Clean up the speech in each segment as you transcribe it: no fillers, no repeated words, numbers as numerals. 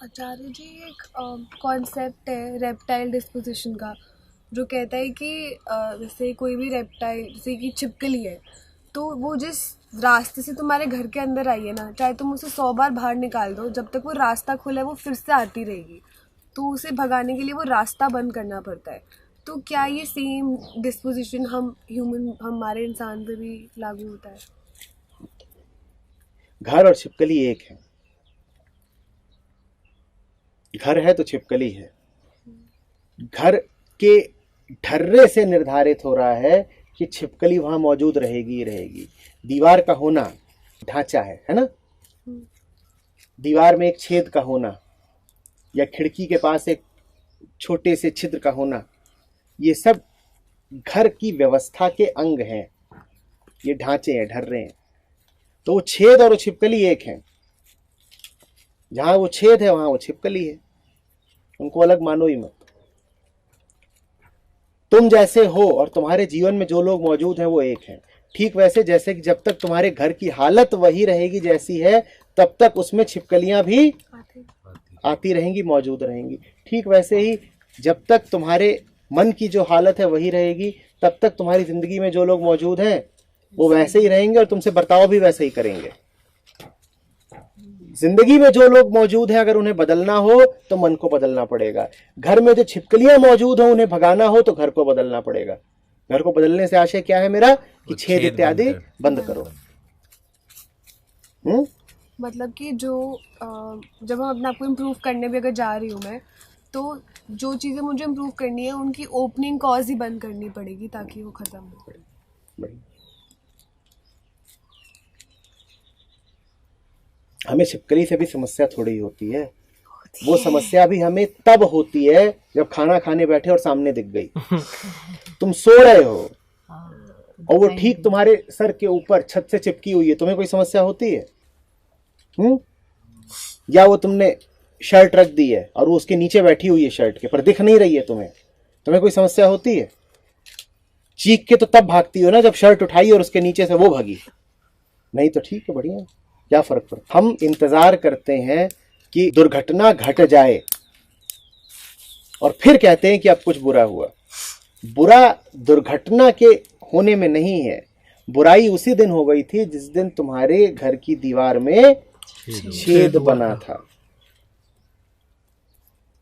आचार्य जी, एक कॉन्सेप्ट है reptile disposition का, जो कहता है कि जैसे कोई भी रेप्टाइल, जैसे कि छिपकली है, तो वो जिस रास्ते से तुम्हारे घर के अंदर आई है ना, चाहे तुम उसे 100 बार बाहर निकाल दो, जब तक वो रास्ता खुला है वो फिर से आती रहेगी। तो उसे भगाने के लिए वो रास्ता बंद करना पड़ता है। तो क्या ये सेम डिस्पोजिशन हमारे इंसान पे भी लागू होता है? घर और छिपकली एक है। घर है तो छिपकली है। घर के ढर्रे से निर्धारित हो रहा है कि छिपकली वहां मौजूद रहेगी ही रहेगी। दीवार का होना ढांचा है ना। दीवार में एक छेद का होना या खिड़की के पास एक छोटे से छिद्र का होना, ये सब घर की व्यवस्था के अंग हैं। ये ढांचे हैं, ढर्रे हैं। तो वो छेद और वो छिपकली एक है। जहां वो छेद है वहां वो छिपकली है। उनको अलग मानो ही मत। तुम जैसे हो और तुम्हारे जीवन में जो लोग मौजूद हैं वो एक हैं। ठीक वैसे जैसे कि जब तक तुम्हारे घर की हालत वही रहेगी जैसी है, तब तक उसमें छिपकलियां भी आती रहेंगी, मौजूद रहेंगी। ठीक वैसे ही जब तक तुम्हारे मन की जो हालत है वही रहेगी, तब तक तुम्हारी जिंदगी में जो लोग मौजूद हैं वो वैसे ही रहेंगे और तुमसे बर्ताव भी वैसे ही करेंगे। जिंदगी में जो लोग मौजूद हैं, अगर उन्हें बदलना हो तो मन को बदलना पड़ेगा। घर में जो छिपकलियां मौजूद हो उन्हें भगाना हो तो घर को बदलना पड़ेगा। घर को बदलने से आशय क्या है मेरा कि छेद इत्यादि बंद करो। मतलब कि जब हम अपने आप को इम्प्रूव करने भी अगर जा रही हूँ मैं, तो जो चीज़ें मुझे इम्प्रूव करनी है उनकी ओपनिंग कॉज ही बंद करनी पड़ेगी ताकि वो ख़त्म हो। हमें छिपकली से भी समस्या थोड़ी होती है। वो समस्या भी हमें तब होती है जब खाना खाने बैठे और सामने दिख गई। तुम सो रहे हो और वो ठीक तुम्हारे सर के ऊपर छत से चिपकी हुई है, तुम्हें कोई समस्या होती है? या वो तुमने शर्ट रख दी है और वो उसके नीचे बैठी हुई है, शर्ट के पर दिख नहीं रही है तुम्हें कोई समस्या होती है? चीख के तो तब भागती हो ना जब शर्ट उठाई और उसके नीचे से वो भागी। नहीं तो ठीक है, बढ़िया, क्या फर्क पड़ता। हम इंतजार करते हैं कि दुर्घटना घट जाए और फिर कहते हैं कि अब कुछ बुरा हुआ। बुरा दुर्घटना के होने में नहीं है। बुराई उसी दिन हो गई थी जिस दिन तुम्हारे घर की दीवार में छेद बना था।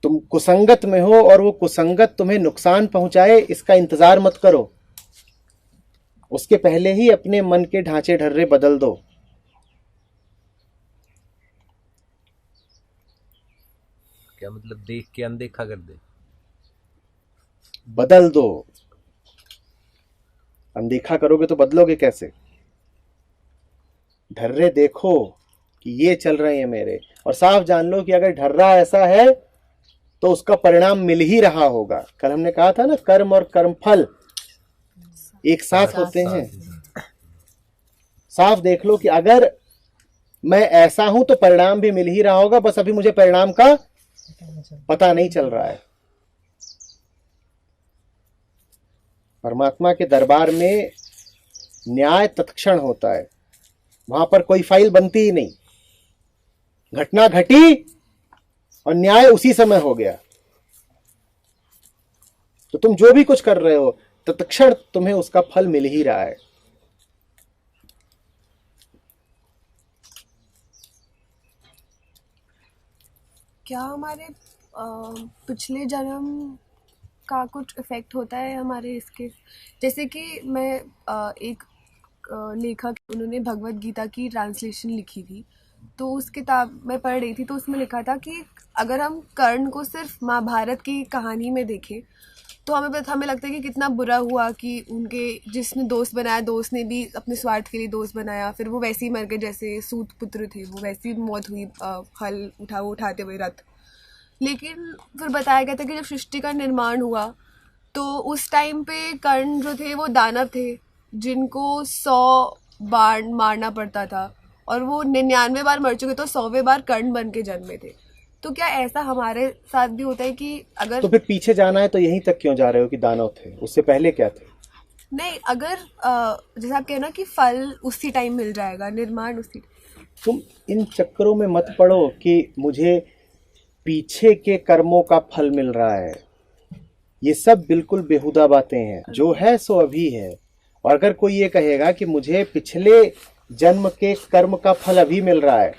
तुम कुसंगत में हो और वो कुसंगत तुम्हें नुकसान पहुंचाए, इसका इंतजार मत करो। उसके पहले ही अपने मन के ढांचे ढर्रे बदल दो। क्या मतलब? देख के अनदेखा कर दे? बदल दो। अनदेखा करोगे तो बदलोगे कैसे? ढर्रे देखो कि ये चल रहे हैं मेरे, और साफ जान लो कि अगर ढर्रा ऐसा है तो उसका परिणाम मिल ही रहा होगा। कल हमने कहा था ना, कर्म और कर्मफल एक साथ होते हैं। साफ देख लो कि अगर मैं ऐसा हूं तो परिणाम भी मिल ही रहा होगा, बस अभी मुझे परिणाम का पता नहीं चल रहा है। परमात्मा के दरबार में न्याय तत्क्षण होता है। वहां पर कोई फाइल बनती ही नहीं। घटना घटी और न्याय उसी समय हो गया। तो तुम जो भी कुछ कर रहे हो तत्क्षण तुम्हें उसका फल मिल ही रहा है। क्या हमारे पिछले जन्म का कुछ इफेक्ट होता है हमारे इसके? जैसे कि मैं एक लेखक, उन्होंने भगवत गीता की ट्रांसलेशन लिखी थी, तो उस किताब में पढ़ रही थी, तो उसमें लिखा था कि अगर हम कर्ण को सिर्फ महाभारत की कहानी में देखें तो हमें लगता है कि कितना बुरा हुआ कि उनके जिसने दोस्त बनाया, दोस्त ने भी अपने स्वार्थ के लिए दोस्त बनाया, फिर वो वैसे ही मर गए जैसे सूत पुत्र थे, वो वैसी मौत हुई हल उठाते हुए रथ। लेकिन फिर बताया गया था कि जब सृष्टि का निर्माण हुआ तो उस टाइम पे कर्ण जो थे वो दानव थे, जिनको 100 बार मारना पड़ता था, और वो 99 बार मर चुके तो 100वें बार कर्ण बन के जन्मे थे। तो क्या ऐसा हमारे साथ भी होता है कि अगर तो फिर पीछे जाना है तो यहीं तक क्यों जा रहे हो कि दानव थे? उससे पहले क्या थे? नहीं, अगर जैसे आप कहना कि फल उसी टाइम मिल जाएगा, निर्माण उसी। तुम इन चक्करों में मत पड़ो कि मुझे पीछे के कर्मों का फल मिल रहा है, ये सब बिल्कुल बेहुदा बातें हैं। जो है सो अभी है। और अगर कोई ये कहेगा कि मुझे पिछले जन्म के कर्म का फल अभी मिल रहा है,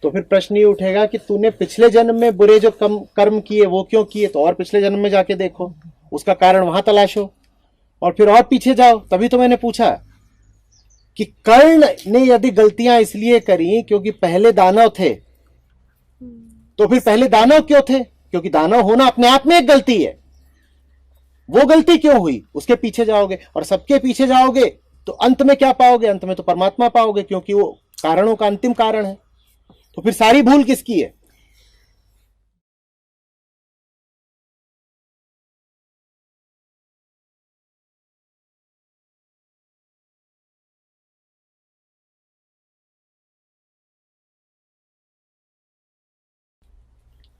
तो फिर प्रश्न ये उठेगा कि तूने पिछले जन्म में बुरे जो कर्म किए वो क्यों किए, तो और पिछले जन्म में जाके देखो, उसका कारण वहां तलाशो, और फिर और पीछे जाओ। तभी तो मैंने पूछा कि कर्ण ने यदि गलतियां इसलिए करी क्योंकि पहले दानव थे, तो फिर पहले दानव क्यों थे? क्योंकि दानव होना अपने आप में एक गलती है। वो गलती क्यों हुई, उसके पीछे जाओगे, और सबके पीछे जाओगे तो अंत में क्या पाओगे? अंत में तो परमात्मा पाओगे, क्योंकि वो कारणों का अंतिम कारण है। तो फिर सारी भूल किसकी है?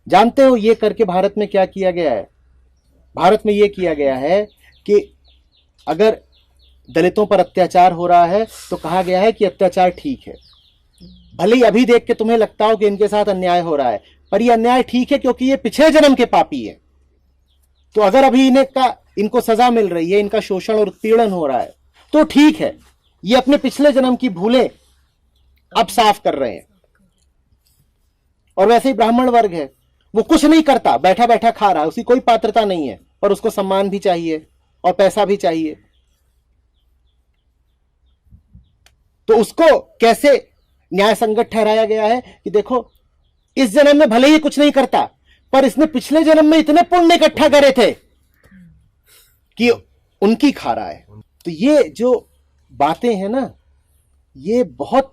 जानते हो ये करके भारत में क्या किया गया है? भारत में ये किया गया है कि अगर दलितों पर अत्याचार हो रहा है तो कहा गया है कि अत्याचार ठीक है। भले ही अभी देख के तुम्हें लगता हो कि इनके साथ अन्याय हो रहा है, पर ये अन्याय ठीक है क्योंकि ये पिछले जन्म के पापी है। तो अगर अभी इनको सजा मिल रही है, इनका शोषण और उत्पीड़न हो रहा है, तो ठीक है, ये अपने पिछले जन्म की भूलें अब साफ कर रहे हैं। और वैसे ही ब्राह्मण वर्ग है, वो कुछ नहीं करता, बैठा बैठा खा रहा है, उसकी कोई पात्रता नहीं है, पर उसको सम्मान भी चाहिए और पैसा भी चाहिए। तो उसको कैसे न्याय संगत ठहराया गया है कि देखो, इस जन्म में भले ही कुछ नहीं करता, पर इसने पिछले जन्म में इतने पुण्य इकट्ठा करे थे कि उनकी खा रहा है। तो ये जो बातें हैं ना, ये बहुत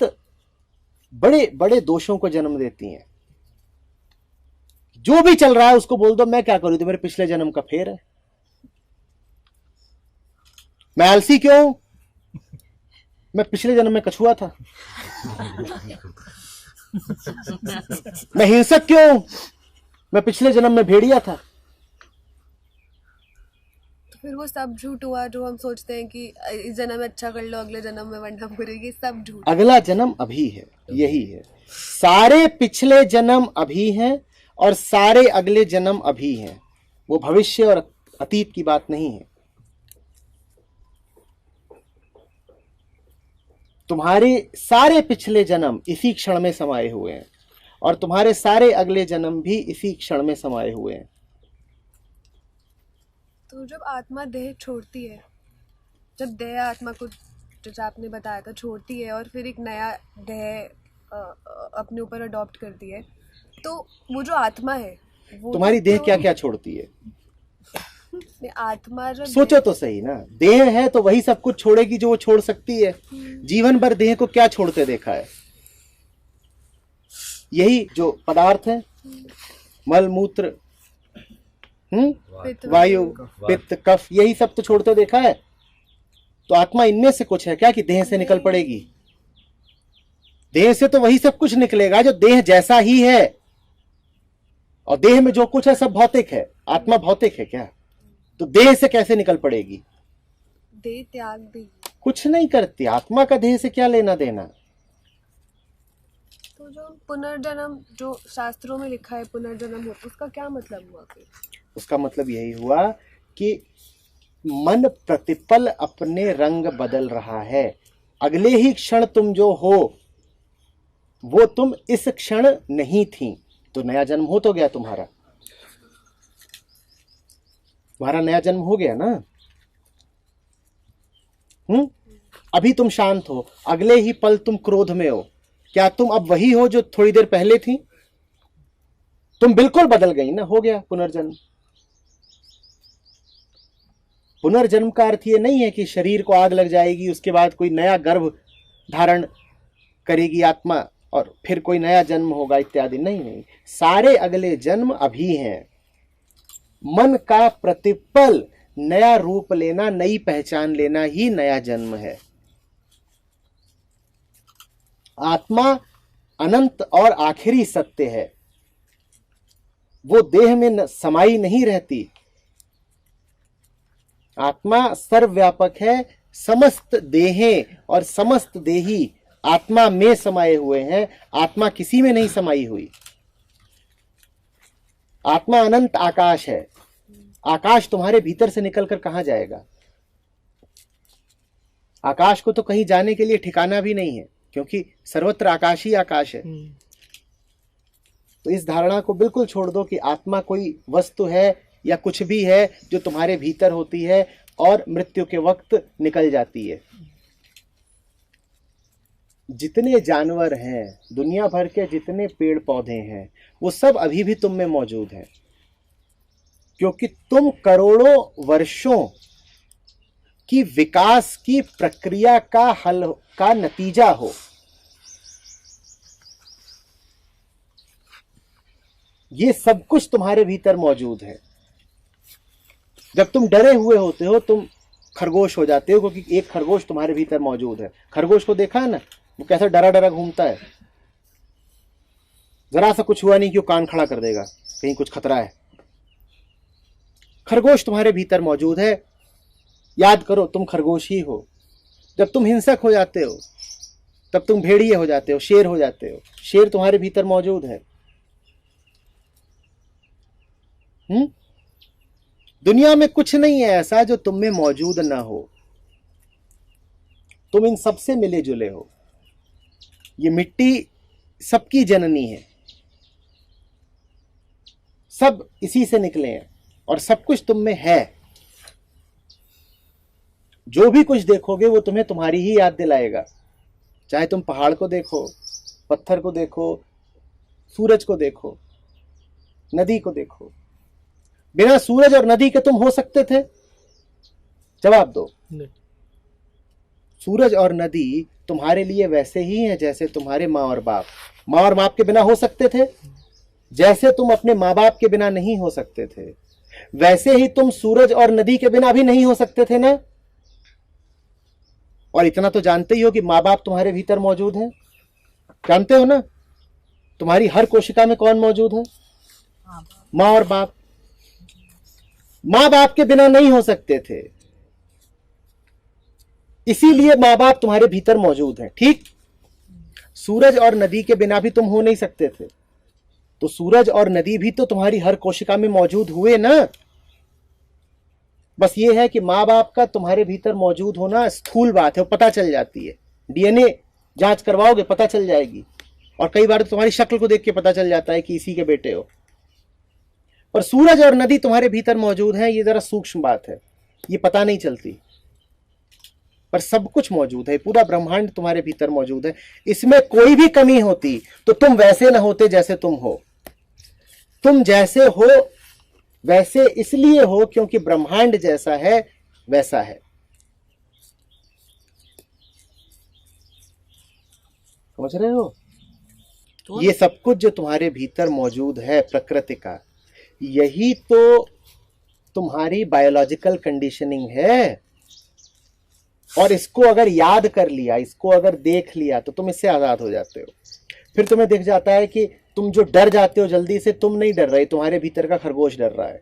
बड़े बड़े दोषों को जन्म देती हैं। जो भी चल रहा है उसको बोल दो मैं क्या करूं, तो मेरे पिछले जन्म का फेर है। मैं आलसी क्यों हूं? मैं पिछले जन्म में कछुआ था। मैं हिंसक क्यों हूं? मैं पिछले जन्म में भेड़िया था। तो फिर वो सब झूठ हुआ जो हम सोचते हैं कि इस जन्म में अच्छा कर लो, अगले जन्म में वरना बुरी, सब झूठ। अगला जन्म अभी है, यही है। सारे पिछले जन्म अभी हैं और सारे अगले जन्म अभी हैं। वो भविष्य और अतीत की बात नहीं है। तुम्हारे सारे पिछले जन्म इसी क्षण में समाये हुए हैं और तुम्हारे सारे अगले जन्म भी इसी क्षण में समाये हुए हैं। तो जब आत्मा देह छोड़ती है, जब देह आत्मा को, जैसे आपने बताया था, छोड़ती है और फिर एक नया देह अपने ऊपर अडॉप्ट करती है, तो वो जो आत्मा है वो तुम्हारी देह क्या क्या छोड़ती है? आत्मा जब सोचो तो सही ना, देह है तो वही सब कुछ छोड़ेगी जो वो छोड़ सकती है। जीवन भर देह को क्या छोड़ते देखा है? यही जो पदार्थ है, मल मूत्र, वायु, पित्त, कफ, यही सब तो छोड़ते देखा है। तो आत्मा इनमें से कुछ है क्या कि देह से निकल पड़ेगी? देह से तो वही सब कुछ निकलेगा जो देह जैसा ही है, और देह में जो कुछ है सब भौतिक है। आत्मा भौतिक है क्या? तो देह से कैसे निकल पड़ेगी? देह त्याग भी कुछ नहीं करती आत्मा का देह से क्या लेना देना। तो जो पुनर्जन्म जो शास्त्रों में लिखा है पुनर्जन्म होता, उसका क्या मतलब हुआ फिर? उसका मतलब यही हुआ कि मन प्रतिपल अपने रंग बदल रहा है। अगले ही क्षण तुम जो हो वो तुम इस क्षण नहीं थी। तो नया जन्म हो तो गया तुम्हारा नया जन्म हो गया ना। अभी तुम शांत हो, अगले ही पल तुम क्रोध में हो। क्या तुम अब वही हो जो थोड़ी देर पहले थी? तुम बिल्कुल बदल गई ना, हो गया पुनर्जन्म। पुनर्जन्म का अर्थ ये नहीं है कि शरीर को आग लग जाएगी, उसके बाद कोई नया गर्भ धारण करेगी आत्मा और फिर कोई नया जन्म होगा इत्यादि। नहीं, सारे अगले जन्म अभी हैं। मन का प्रतिपल नया रूप लेना, नई पहचान लेना ही नया जन्म है। आत्मा अनंत और आखिरी सत्य है, वो देह में समाई नहीं रहती। आत्मा सर्वव्यापक है, समस्त देहें और समस्त देही आत्मा में समाये हुए हैं। आत्मा किसी में नहीं समाई हुई। आत्मा अनंत आकाश है। आकाश तुम्हारे भीतर से निकलकर कहां जाएगा? आकाश को तो कहीं जाने के लिए ठिकाना भी नहीं है, क्योंकि सर्वत्र आकाश ही आकाश है। तो इस धारणा को बिल्कुल छोड़ दो कि आत्मा कोई वस्तु है या कुछ भी है जो तुम्हारे भीतर होती है और मृत्यु के वक्त निकल जाती है। जितने जानवर हैं, दुनिया भर के जितने पेड़ पौधे हैं, वो सब अभी भी तुम में मौजूद हैं, क्योंकि तुम करोड़ों वर्षों की विकास की प्रक्रिया का हल का नतीजा हो। ये सब कुछ तुम्हारे भीतर मौजूद है। जब तुम डरे हुए होते हो, तुम खरगोश हो जाते हो, क्योंकि एक खरगोश तुम्हारे भीतर मौजूद है। खरगोश को देखा है ना, वो कैसा डरा डरा घूमता है। जरा सा कुछ हुआ नहीं कि वो कान खड़ा कर देगा, कहीं कुछ खतरा है। खरगोश तुम्हारे भीतर मौजूद है। याद करो, तुम खरगोश ही हो। जब तुम हिंसक हो जाते हो, तब तुम भेड़िए हो जाते हो, शेर हो जाते हो। शेर तुम्हारे भीतर मौजूद है। दुनिया में कुछ नहीं है ऐसा जो तुम में मौजूद ना हो। तुम इन सबसे मिले जुले हो। ये मिट्टी सबकी जननी है, सब इसी से निकले हैं और सब कुछ तुम में है। जो भी कुछ देखोगे वो तुम्हें तुम्हारी ही याद दिलाएगा। चाहे तुम पहाड़ को देखो, पत्थर को देखो, सूरज को देखो, नदी को देखो। बिना सूरज और नदी के तुम हो सकते थे? जवाब दो। नहीं। सूरज और नदी तुम्हारे लिए वैसे ही हैं जैसे तुम्हारे माँ और बाप। माँ और बाप के बिना हो सकते थे? जैसे तुम अपने माँ बाप के बिना नहीं हो सकते थे, वैसे ही तुम सूरज और नदी के बिना भी नहीं हो सकते थे ना। और इतना तो जानते ही हो कि माँ बाप तुम्हारे भीतर मौजूद हैं। जानते हो ना, तुम्हारी हर कोशिका में कौन मौजूद है? माँ और बाप। माँ बाप के बिना नहीं हो सकते थे, इसीलिए माँ बाप तुम्हारे भीतर मौजूद हैं। ठीक, सूरज और नदी के बिना भी तुम हो नहीं सकते थे, तो सूरज और नदी भी तो तुम्हारी हर कोशिका में मौजूद हुए ना। बस ये है कि माँ बाप का तुम्हारे भीतर मौजूद होना स्थूल बात है, वो पता चल जाती है। डीएनए जांच करवाओगे पता चल जाएगी, और कई बार तो तुम्हारी शक्ल को देख के पता चल जाता है कि इसी के बेटे हो। पर सूरज और नदी तुम्हारे भीतर मौजूद है, ये जरा सूक्ष्म बात है, ये पता नहीं चलती। पर सब कुछ मौजूद है, पूरा ब्रह्मांड तुम्हारे भीतर मौजूद है। इसमें कोई भी कमी होती तो तुम वैसे न होते जैसे तुम हो। तुम जैसे हो वैसे इसलिए हो क्योंकि ब्रह्मांड जैसा है वैसा है। समझ रहे हो? ये सब कुछ जो तुम्हारे भीतर मौजूद है प्रकृति का, यही तो तुम्हारी बायोलॉजिकल कंडीशनिंग है। और इसको अगर याद कर लिया, इसको अगर देख लिया, तो तुम इससे आजाद हो जाते हो। फिर तुम्हें दिख जाता है कि तुम जो डर जाते हो जल्दी से, तुम नहीं डर रहे, तुम्हारे भीतर का खरगोश डर रहा है।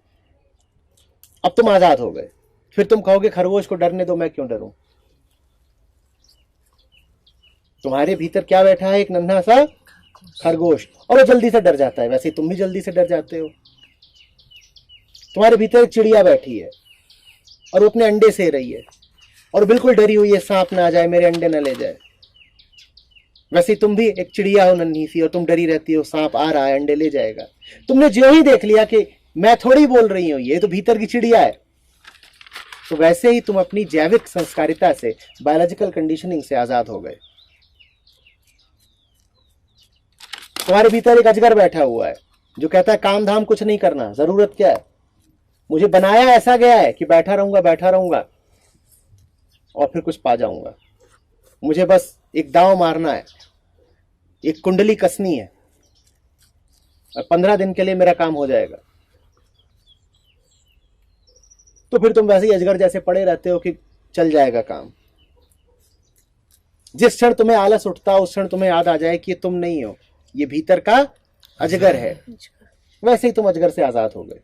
अब तुम आजाद हो गए। फिर तुम कहोगे खरगोश को डरने दो, मैं क्यों डरूं? तुम्हारे भीतर क्या बैठा है? एक नन्हा सा खरगोश, और वो जल्दी से डर जाता है। वैसे ही तुम भी जल्दी से डर जाते हो। तुम्हारे भीतर एक चिड़िया बैठी है और वो अपने अंडे से रही है और बिल्कुल डरी हुई है, सांप ना आ जाए, मेरे अंडे ना ले जाए। वैसे तुम भी एक चिड़िया हो नन्ही सी, और तुम डरी रहती हो, सांप आ रहा है, अंडे ले जाएगा। तुमने जो ही देख लिया कि मैं थोड़ी बोल रही हूं, ये तो भीतर की चिड़िया है। तो वैसे ही तुम अपनी जैविक संस्कारिता से, बायोलॉजिकल कंडीशनिंग से आजाद हो गए। तुम्हारे भीतर एक अजगर बैठा हुआ है जो कहता है काम धाम कुछ नहीं करना, जरूरत क्या है? मुझे बनाया ऐसा गया है कि बैठा रहूंगा और फिर कुछ पा जाऊंगा। मुझे बस एक दांव मारना है, एक कुंडली कसनी है, और 15 दिन के लिए मेरा काम हो जाएगा। तो फिर तुम वैसे ही अजगर जैसे पड़े रहते हो कि चल जाएगा काम। जिस क्षण तुम्हें आलस उठता उस क्षण तुम्हें याद आ जाए कि तुम नहीं हो, ये भीतर का अजगर है। वैसे ही तुम अजगर से आजाद हो गए।